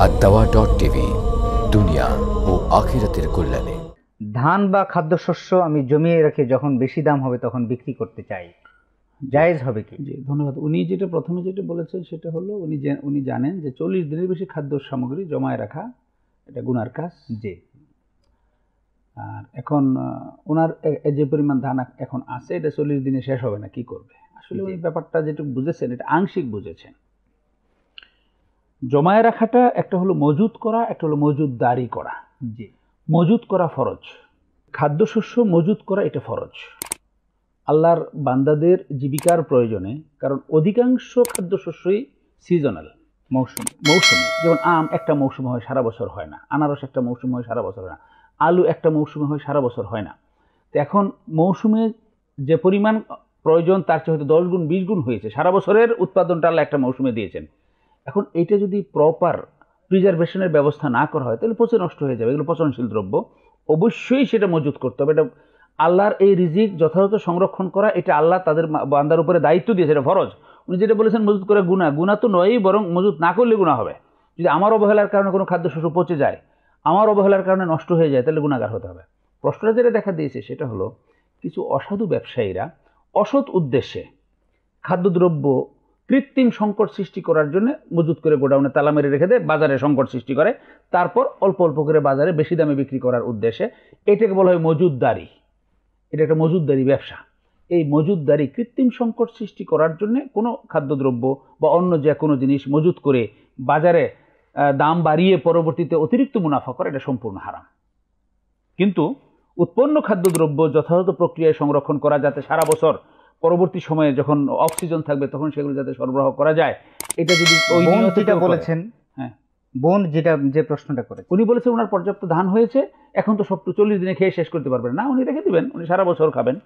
ad-dawa.tv দুনিয়া ও আখিরাতের কল্যাণে। ধান বা খাদ্যশস্য আমি জমিয়ে রেখে যখন বেশি দাম হবে তখন বিক্রি করতে চাই, জায়েজ হবে কি? জি ধন্যবাদ। উনি প্রথমে যেটা বলেছেন সেটা হলো উনি জানেন যে 40 দিনের বেশি খাদ্য সামগ্রী জমায় রাখা এটা গুনার কাজ। জি। আর এখন ওনার যে পরিমাণ ধান এখন আছে এটা 40 দিনে শেষ হবে না, কি করবে? আসলে উনি ব্যাপারটা যেটুকু বুঝেছেন এটা আংশিক বুঝেছেন। জমায় রাখাটা একটা হলো মজুত করা, একটা হলো মজুতদারি করা। জি। মজুত করা ফরজ, খাদ্যশস্য মজুত করা এটা ফরজ আল্লাহর বান্দাদের জীবিকার প্রয়োজনে। কারণ অধিকাংশ খাদ্যশস্যই সিজনাল, মৌসুমি। যেমন আম একটা মৌসুমে হয়, সারা বছর হয় না। আনারস একটা মৌসুমে হয়, সারা বছর হয় না। আলু একটা মৌসুমে হয়, সারা বছর হয় না। তো এখন মৌসুমে যে পরিমাণ প্রয়োজন তার চেয়ে হয়তো 10 গুণ 20 গুণ হয়েছে। সারা বছরের উৎপাদনটা আল্লাহ একটা মৌসুমে দিয়েছেন। এখন এটা যদি প্রপার প্রিজারভেশনের ব্যবস্থা না করা হয় তাহলে পচে নষ্ট হয়ে যাবে। এগুলো পচনশীল দ্রব্য, অবশ্যই সেটা মজুত করতে হবে। এটা আল্লাহর এই রিজিক যথাযথ সংরক্ষণ করা, এটা আল্লাহ তাদের বান্দার উপরে দায়িত্ব দিয়েছে, এটা ফরজ। উনি যেটা বলেছেন মজুত করে গুনাহ তো নয়ই, বরং মজুত না করলে গুনাহ হবে। যদি আমার অবহেলার কারণে কোনো খাদ্যশস্য পচে যায়, আমার অবহেলার কারণে নষ্ট হয়ে যায়, তাহলে গুনাহগার হতে হবে। প্রশ্নটা যেটা দেখা দিয়েছে সেটা হলো কিছু অসাধু ব্যবসায়ীরা অসৎ উদ্দেশ্যে খাদ্যদ্রব্য কৃত্রিম সংকট সৃষ্টি করার জন্য মজুত করে গোডাউনে তালা মেরে রেখে দেয়, বাজারে সংকট সৃষ্টি করে, তারপর অল্প অল্প করে বাজারে বেশি দামে বিক্রি করার উদ্দেশ্যে। এটাকে বলা হয় মজুতদারি। এটা একটা মজুতদারি ব্যবসা। এই মজুতদারি কৃত্রিম সংকট সৃষ্টি করার জন্য কোনো খাদ্যদ্রব্য বা অন্য যে কোনো জিনিস মজুত করে বাজারে দাম বাড়িয়ে পরবর্তীতে অতিরিক্ত মুনাফা করা, এটা সম্পূর্ণ হারাম। কিন্তু উৎপন্ন খাদ্যদ্রব্য যথাযথ প্রক্রিয়ায় সংরক্ষণ করা, যাতে সারা বছর পরবর্তী সময়ে যখন অক্সিজেন থাকবে তখন সেগুলো যাতে সরবরাহ করা যায়, এটা যদি ওই যেটা বলেছেন, হ্যাঁ বোন যে প্রশ্নটা করেছেন, উনি বলেছেন ওনার পর্যাপ্ত ধান হয়েছে, এখন তো সব 40 দিনে খেয়ে শেষ করতে পারবেন না, উনি রেখে দিবেন, উনি সারা বছর খাবেন।